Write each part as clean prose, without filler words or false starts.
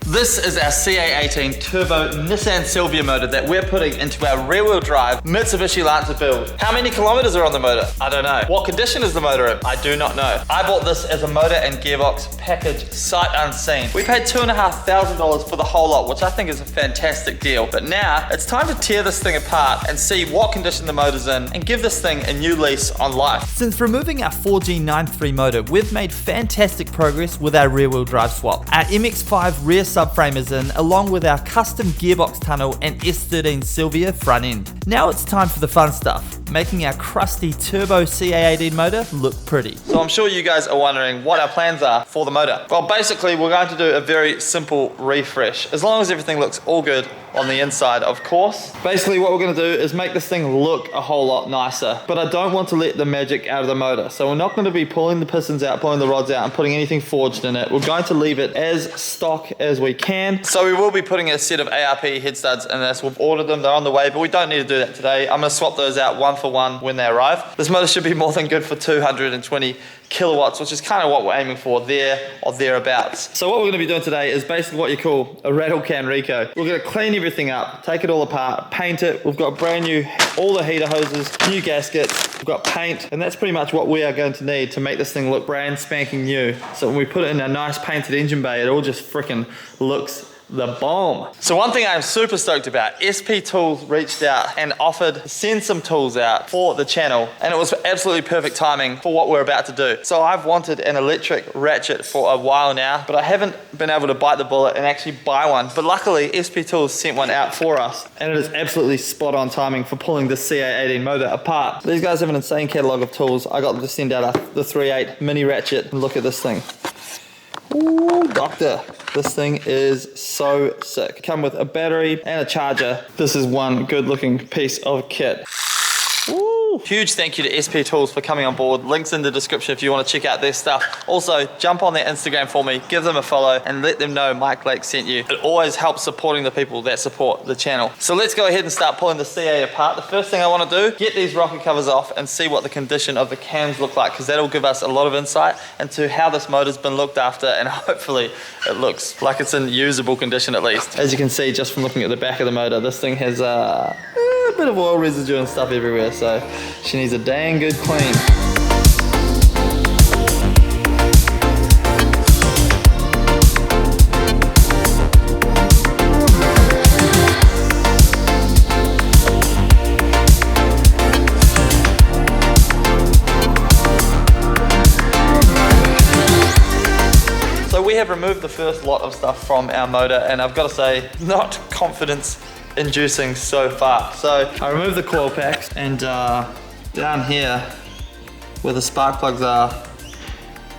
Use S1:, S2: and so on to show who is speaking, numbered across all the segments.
S1: This is our CA18 turbo Nissan Silvia motor that we're putting into our rear-wheel drive Mitsubishi Lancer build. How many kilometers are on the motor? I don't know. What condition is the motor in? I do not know. I bought this as a motor and gearbox package sight unseen. We paid $2,500 for the whole lot, which I think is a fantastic deal. But now it's time to tear this thing apart and see what condition the motor's in and give this thing a new lease on life. Since removing our 4G93 motor, we've made fantastic progress with our rear-wheel drive swap. Our MX-5 rear subframe is in, along with our custom gearbox tunnel and S13 Silvia front end. Now it's time for the fun stuff, making our crusty turbo CA18 motor look pretty. So I'm sure you guys are wondering what our plans are for the motor. Well, basically we're going to do a very simple refresh, as long as everything looks all good on the inside, of course. Basically what we're going to do is make this thing look a whole lot nicer, but I don't want to let the magic out of the motor. So we're not going to be pulling the pistons out, pulling the rods out and putting anything forged in it. We're going to leave it as stock as we can. So we will be putting a set of ARP head studs in this. We've ordered them, they're on the way, but we don't need to do that today. I'm going to swap those out one for one when they arrive. This motor should be more than good for 220 kilowatts, which is kind of what we're aiming for there or thereabouts. So what we're going to be doing today is basically what you call a rattle can reco. We're going to clean everything up, take it all apart, paint it. We've got brand new, all the heater hoses, new gaskets, we've got paint, and that's pretty much what we are going to need to make this thing look brand spanking new. So when we put it in a nice painted engine bay, it all just freaking looks the bomb. So one thing I'm super stoked about, SP Tools reached out and offered to send some tools out for the channel, and it was absolutely perfect timing for what we're about to do. So I've wanted an electric ratchet for a while now, but I haven't been able to bite the bullet and actually buy one. But luckily SP Tools sent one out for us, and it is absolutely spot on timing for pulling the CA18 motor apart. These guys have an insane catalog of tools. I got them to send out the 3.8 mini ratchet, and look at this thing. Ooh, doctor. This thing is so sick. Come with a battery and a charger. This is one good looking piece of kit. Ooh. Huge thank you to SP Tools for coming on board. Links in the description if you want to check out their stuff. Also, jump on their Instagram for me, give them a follow, and let them know Mike Lake sent you. It always helps supporting the people that support the channel. So let's go ahead and start pulling the CA apart. The first thing I want to do, get these rocker covers off and see what the condition of the cams look like, because that'll give us a lot of insight into how this motor's been looked after, and hopefully it looks like it's in usable condition at least. As you can see just from looking at the back of the motor, this thing has a bit of oil residue and stuff everywhere, so she needs a dang good clean. So we have removed the first lot of stuff from our motor, and I've got to say, not confidence inducing so far. So I removed the coil packs, and down here where the spark plugs are,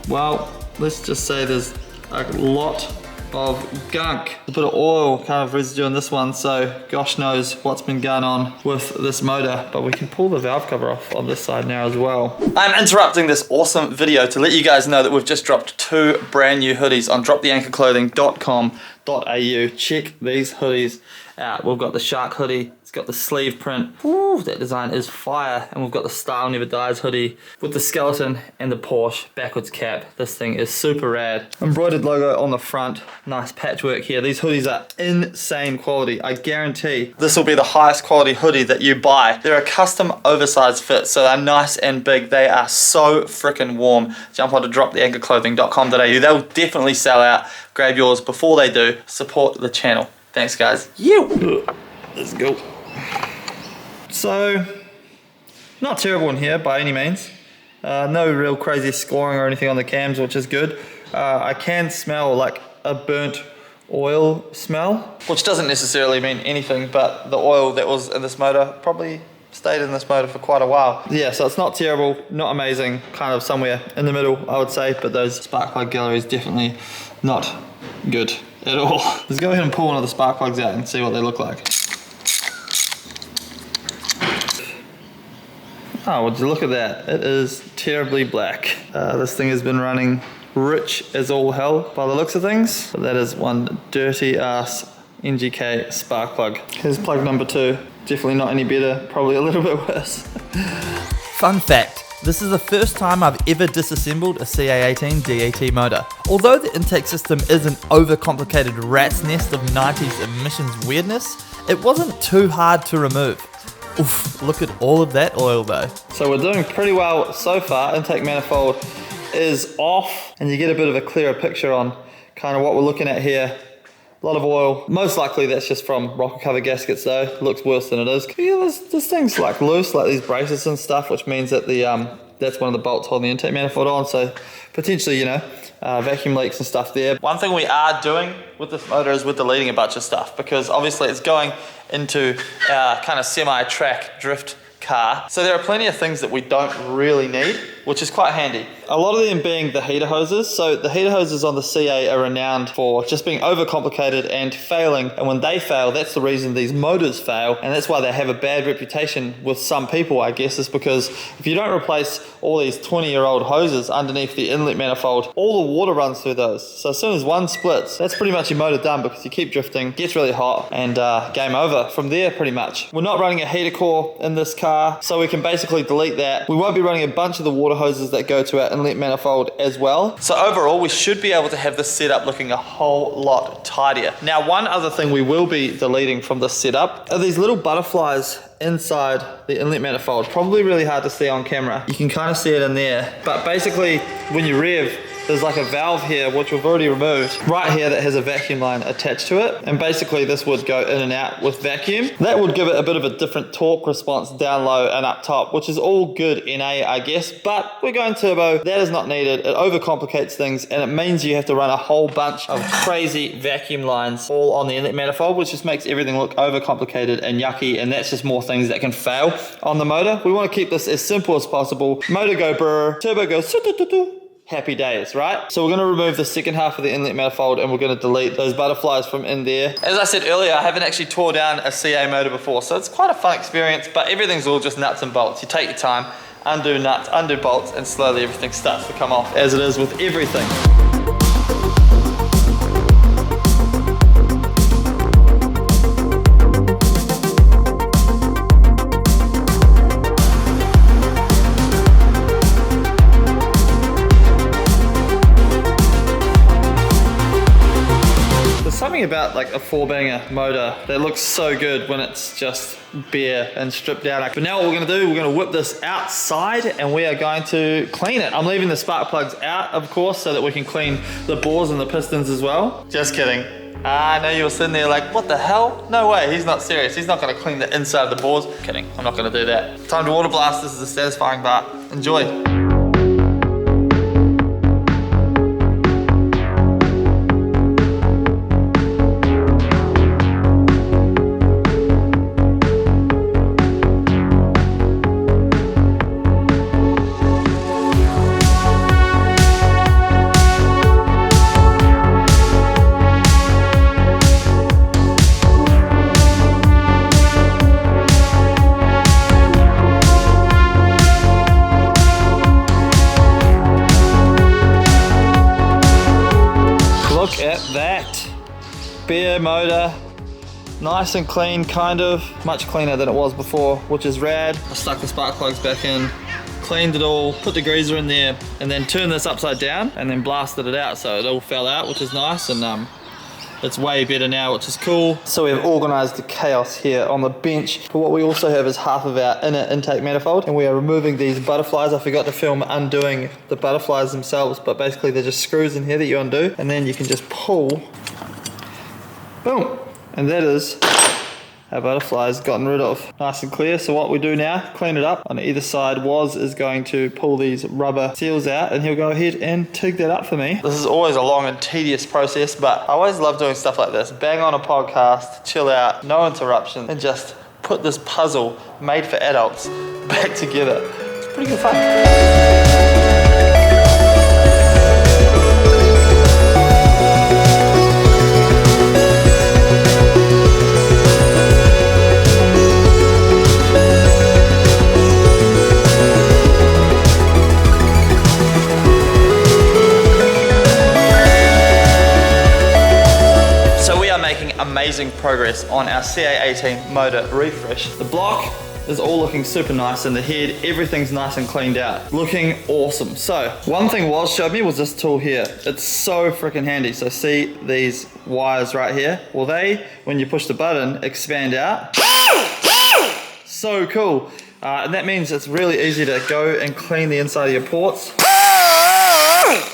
S1: well, let's just say there's a lot of gunk. A bit of oil kind of residue in this one, so gosh knows what's been going on with this motor, but we can pull the valve cover off on this side now as well. I'm interrupting this awesome video to let you guys know that we've just dropped 2 brand new hoodies on droptheanchorclothing.com.au. Check these hoodies out. We've got the shark hoodie, it's got the sleeve print. Ooh, that design is fire. And we've got the Style Never Dies hoodie with the skeleton and the Porsche backwards cap. This thing is super rad. Embroidered logo on the front, nice patchwork here. These hoodies are insane quality. I guarantee this will be the highest quality hoodie that you buy. They're a custom oversized fit, so they're nice and big. They are so freaking warm. Jump on to droptheanchorclothing.com.au. They'll definitely sell out. Grab yours before they do. Support the channel. Thanks guys. Let's go. So, not terrible in here by any means. No real crazy scoring or anything on the cams, which is good. I can smell like a burnt oil smell, which doesn't necessarily mean anything, but the oil that was in this motor probably stayed in this motor for quite a while. Yeah, so it's not terrible, not amazing, kind of somewhere in the middle I would say, but those spark plug galleries definitely not good at all. Let's go ahead and pull one of the spark plugs out and see what they look like. Oh, would you look at that? It is terribly black. This thing has been running rich as all hell by the looks of things. But that is one dirty ass NGK spark plug. Here's plug number 2. Definitely not any better, probably a little bit worse.
S2: Fun fact,
S1: This is the first time I've ever disassembled a CA18 DAT motor. Although the intake system is an overcomplicated rat's nest of 90s emissions weirdness, it wasn't too hard to remove. Oof, look at all of that oil though. So we're doing pretty well so far. Intake manifold is off and you get a bit of a clearer picture on kind of what we're looking at here. A lot of oil. Most likely that's just from rocker cover gaskets though. It looks worse than it is. Yeah, there's things like loose, like these braces and stuff, which means that the that's one of the bolts holding the intake manifold on. So potentially, you know, vacuum leaks and stuff there. One thing we are doing with this motor is we're deleting a bunch of stuff because obviously it's going into our kind of semi-track drift car. So there are plenty of things that we don't really need, which is quite handy. A lot of them being the heater hoses. So the heater hoses on the CA are renowned for just being overcomplicated and failing. And when they fail, that's the reason these motors fail. And that's why they have a bad reputation with some people, I guess, is because if you don't replace all these 20-year-old hoses underneath the inlet manifold, all the water runs through those. So as soon as one splits, that's pretty much your motor done because you keep drifting, gets really hot, and game over from there pretty much. We're not running a heater core in this car, so we can basically delete that. We won't be running a bunch of the water hoses that go to our inlet manifold as well. So overall, we should be able to have this setup looking a whole lot tidier. Now, one other thing we will be deleting from this setup are these little butterflies inside the inlet manifold. Probably really hard to see on camera. You can kind of see it in there, but basically when you rev, there's like a valve here which we've already removed right here that has a vacuum line attached to it, and basically this would go in and out with vacuum. That would give it a bit of a different torque response down low and up top, which is all good NA, I guess, but we're going turbo. That is not needed. It overcomplicates things and it means you have to run a whole bunch of crazy vacuum lines all on the inlet manifold, which just makes everything look overcomplicated and yucky, and that's just more things that can fail on the motor. We want to keep this as simple as possible. Motor go brr, turbo goes happy days, right? So we're going to remove the second half of the inlet manifold and we're going to delete those butterflies from in there. As I said earlier, I haven't actually tore down a CA motor before, so it's quite a fun experience, but everything's all just nuts and bolts. You take your time, undo nuts, undo bolts, and slowly everything starts to come off, as it is with everything. Something about like a 4-banger motor that looks so good when it's just bare and stripped down. But now what we're going to do, we're going to whip this outside and we are going to clean it. I'm leaving the spark plugs out, of course, so that we can clean the bores and the pistons as well. Just kidding. I know you were sitting there like, what the hell? No way, he's not serious. He's not going to clean the inside of the bores. Kidding, I'm not going to do that. Time to water blast. This is the satisfying part. Enjoy. Look at that. Bare motor, nice and clean, kind of. Much cleaner than it was before, which is rad. I stuck the spark plugs back in, cleaned it all, put the greaser in there, and then turned this upside down and then blasted it out so it all fell out, which is nice, and it's way better now, which is cool. So we've organized the chaos here on the bench. But what we also have is half of our inner intake manifold, and we are removing these butterflies. I forgot to film undoing the butterflies themselves, but basically they're just screws in here that you undo, and then you can just pull, boom, and that is our butterflies gotten rid of. Nice and clear. So what we do now, clean it up. On either side, is going to pull these rubber seals out, and he'll go ahead and TIG that up for me. This is always a long and tedious process, but I always love doing stuff like this. Bang on a podcast, chill out, no interruption, and just put this puzzle made for adults back together. It's pretty good fun. Amazing progress on our CA18 motor refresh. The block is all looking super nice, and the head, everything's nice and cleaned out. Looking awesome. So, one thing Woz showed me was this tool here. It's so freaking handy. So see these wires right here? Well, they, when you push the button, expand out. So cool. And that means it's really easy to go and clean the inside of your ports.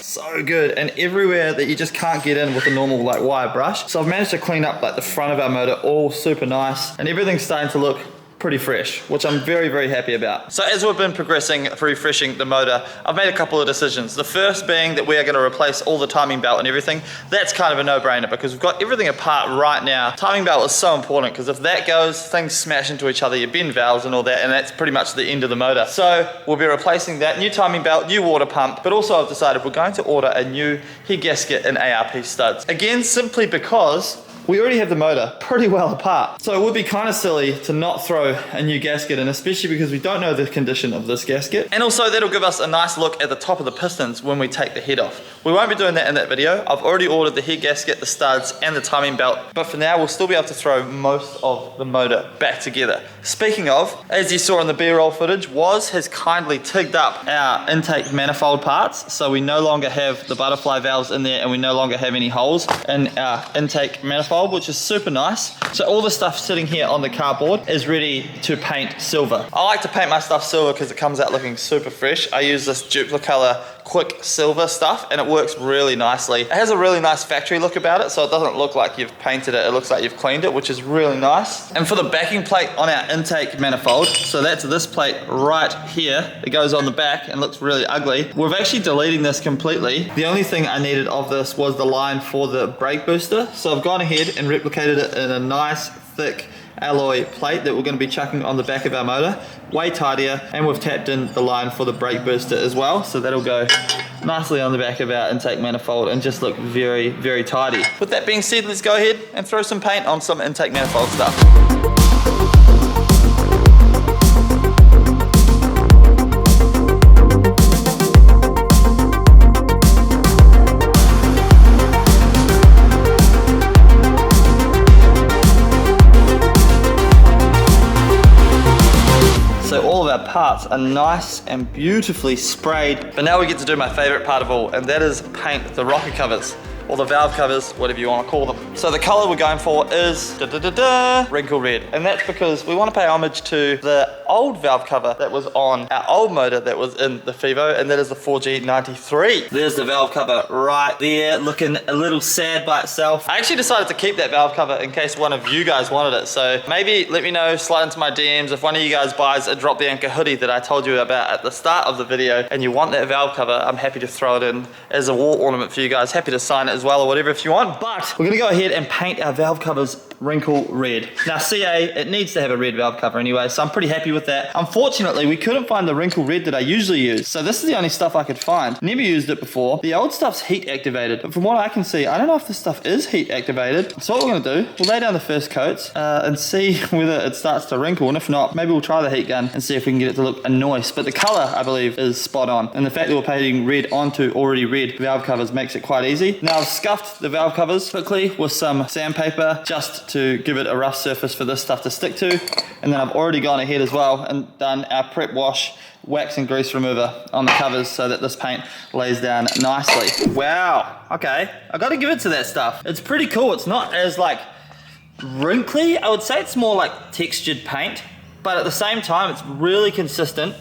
S1: So good, and everywhere that you just can't get in with a normal like wire brush. So I've managed to clean up like the front of our motor all super nice, and everything's starting to look pretty fresh, which I'm very, very happy about. So as we've been progressing, refreshing the motor, I've made a couple of decisions. The first being that we are going to replace all the timing belt and everything. That's kind of a no-brainer because we've got everything apart right now. Timing belt is so important because if that goes, things smash into each other, your bend valves and all that, and that's pretty much the end of the motor. So we'll be replacing that. New timing belt, new water pump, but also I've decided we're going to order a new head gasket and ARP studs. Again, simply because we already have the motor pretty well apart. So it would be kind of silly to not throw a new gasket in, especially because we don't know the condition of this gasket. And also that'll give us a nice look at the top of the pistons when we take the head off. We won't be doing that in that video. I've already ordered the head gasket, the studs, and the timing belt. But for now, we'll still be able to throw most of the motor back together. Speaking of, as you saw in the B-roll footage, Woz has kindly tigged up our intake manifold parts. So we no longer have the butterfly valves in there, and we no longer have any holes in our intake manifold, which is super nice. So all the stuff sitting here on the cardboard is ready to paint silver. I like to paint my stuff silver because it comes out looking super fresh. I use this Duplicolor quick silver stuff and it works really nicely. It has a really nice factory look about it, so it doesn't look like you've painted it, it looks like you've cleaned it, which is really nice. And for the backing plate on our intake manifold, so that's this plate right here, it goes on the back and looks really ugly. We're actually deleting this completely. The only thing I needed of this was the line for the brake booster, so I've gone ahead and replicated it in a nice thick alloy plate that we're going to be chucking on the back of our motor, way tidier, and we've tapped in the line for the brake booster as well, so that'll go nicely on the back of our intake manifold and just look very, very tidy. With that being said, let's go ahead and throw some paint on some intake manifold stuff. Parts are nice and beautifully sprayed, but now we get to do my favorite part of all, and that is paint the rocker covers, or the valve covers, whatever you want to call them. So the color we're going for is wrinkle red, and that's because we want to pay homage to the old valve cover that was on our old motor that was in the Fwd, and that is the 4G93. There's the valve cover right there, looking a little sad by itself. I actually decided to keep that valve cover in case one of you guys wanted it, so maybe let me know, slide into my DMs if one of you guys buys a Drop the Anchor hoodie that I told you about at the start of the video and you want that valve cover. I'm happy to throw it in as a wall ornament for you guys, happy to sign it as well or whatever if you want. But we're gonna go ahead and paint our valve covers wrinkle red. Now CA, it needs to have a red valve cover anyway, so I'm pretty happy with that. Unfortunately, we couldn't find the wrinkle red that I usually use, so this is the only stuff I could find. Never used it before. The old stuff's heat activated, but from what I can see, I don't know if this stuff is heat activated. So what we're gonna do, we'll lay down the first coats and see whether it starts to wrinkle, and if not, maybe we'll try the heat gun and see if we can get it to look a nice. But the color, I believe, is spot on, and the fact that we're painting red onto already red valve covers makes it quite easy. Now I've scuffed the valve covers quickly with some sandpaper just to give it a rough surface for this stuff to stick to, and then I've already gone ahead as well and done our prep wash wax and grease remover on the covers so that this paint lays down nicely. Wow, okay, I gotta give it to that stuff. It's pretty cool. It's not as like wrinkly, I would say it's more like textured paint, but at the same time it's really consistent,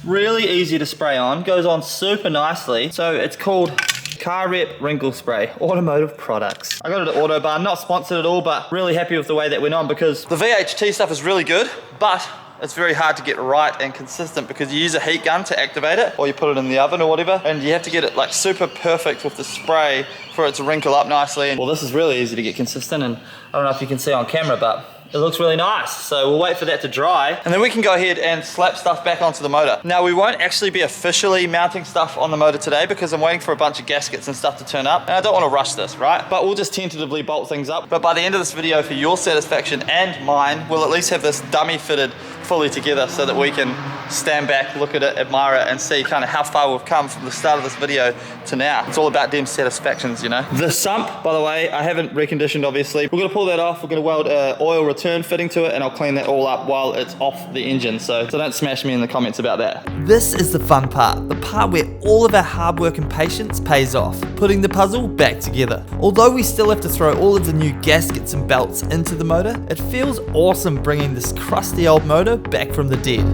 S1: really easy to spray on, goes on super nicely. So it's called Car Rep Wrinkle Spray, Automotive Products. I got it at Autobarn, not sponsored at all, but really happy with the way that went on because the VHT stuff is really good, but it's very hard to get right and consistent because you use a heat gun to activate it, or you put it in the oven or whatever, and you have to get it like super perfect with the spray for it to wrinkle up nicely. Well, this is really easy to get consistent, and I don't know if you can see on camera, but it looks really nice. So we'll wait for that to dry, and then we can go ahead and slap stuff back onto the motor. Now we won't actually be officially mounting stuff on the motor today because I'm waiting for a bunch of gaskets and stuff to turn up, and I don't want to rush this, right? But we'll just tentatively bolt things up. But by the end of this video, for your satisfaction and mine, we'll at least have this dummy fitted fully together so that we can stand back, look at it, admire it, and see kind of how far we've come from the start of this video to now. It's all about them satisfactions, you know. The sump, by the way, I haven't reconditioned, obviously. We're gonna pull that off. We're gonna weld an oil return fitting to it, and I'll clean that all up while it's off the engine. So don't smash me in the comments about that.
S2: This is the fun part, the part where all of our hard work and patience pays off, putting the puzzle back together. Although we still have to throw all of the new gaskets and belts into the motor, it feels awesome bringing this crusty old motor back from the dead.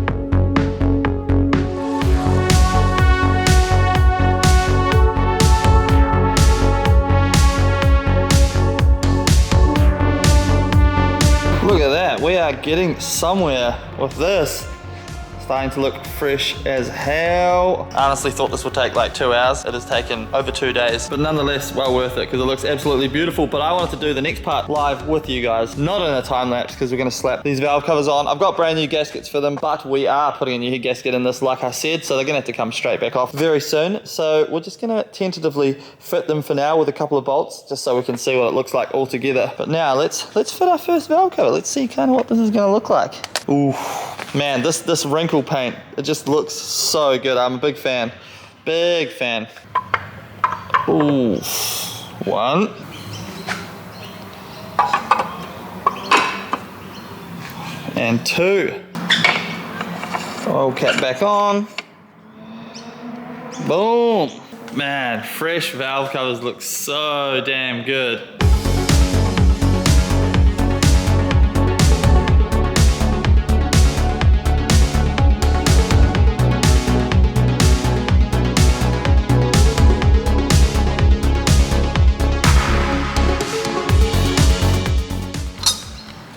S1: Look at that, we are getting somewhere with this. Starting to look fresh as hell. I honestly thought this would take like 2 hours. It has taken over 2 days, but nonetheless well worth it because it looks absolutely beautiful. But I wanted to do the next part live with you guys, not in a time lapse, because we're gonna slap these valve covers on. I've got brand new gaskets for them, but we are putting a new gasket in this, like I said, so they're gonna have to come straight back off very soon. So we're just gonna tentatively fit them for now with a couple of bolts, just so we can see what it looks like all together. But now let's fit our first valve cover. Let's see kind of what this is gonna look like. Ooh, man, this wrinkle paint, it just looks so good. I'm a big fan. Big fan. Ooh, 1. And 2. Oil cap back on. Boom. Man, fresh valve covers look so damn good.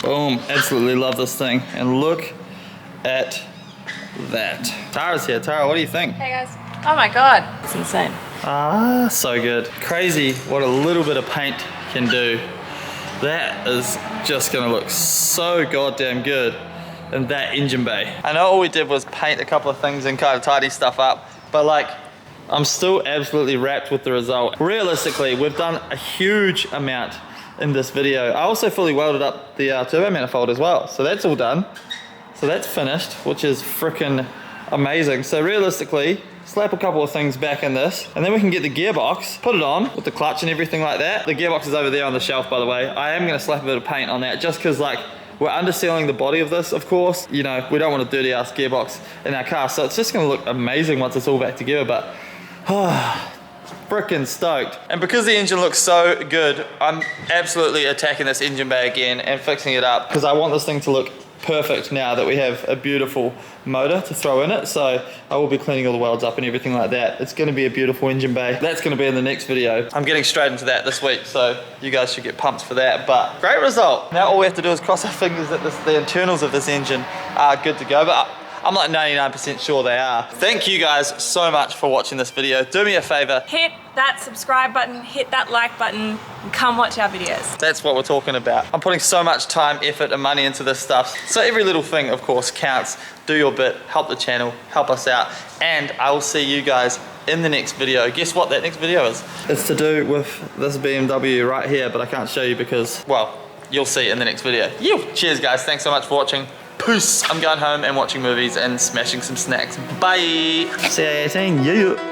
S1: Boom, absolutely love this thing. And look at that. Tara's here. Tara, what do you think?
S3: Hey guys. Oh my God, it's insane.
S1: Ah, so good. Crazy what a little bit of paint can do. That is just gonna look so goddamn good in that engine bay. I know all we did was paint a couple of things and kind of tidy stuff up, but like, I'm still absolutely wrapped with the result. Realistically, we've done a huge amount in this video. I also fully welded up the turbo manifold as well, so that's all done. So that's finished, which is freaking amazing. So realistically, slap a couple of things back in this, and then we can get the gearbox, put it on with the clutch and everything like that. The gearbox is over there on the shelf, by the way. I am gonna slap a bit of paint on that, just because like, we're undersealing the body of this, of course. You know, we don't want a dirty ass gearbox in our car, so it's just gonna look amazing once it's all back together, but freaking stoked. And because the engine looks so good, I'm absolutely attacking this engine bay again and fixing it up, because I want this thing to look perfect now that we have a beautiful motor to throw in it. So I will be cleaning all the welds up and everything like that. It's going to be a beautiful engine bay. That's going to be in the next video. I'm getting straight into that this week, so you guys should get pumped for that. But great result. Now all we have to do is cross our fingers that the internals of this engine are good to go. But I'm like 99% sure they are. Thank you guys so much for watching this video. Do me a favor.
S3: Hit that subscribe button, hit that like button, and come watch our videos.
S1: That's what we're talking about. I'm putting so much time, effort, and money into this stuff. So every little thing, of course, counts. Do your bit, help the channel, help us out. And I will see you guys in the next video. Guess what that next video is? It's to do with this BMW right here, but I can't show you because, well, you'll see it in the next video. Cheers guys, thanks so much for watching. Peace. I'm going home and watching movies and smashing some snacks. Bye. CA18, yeah.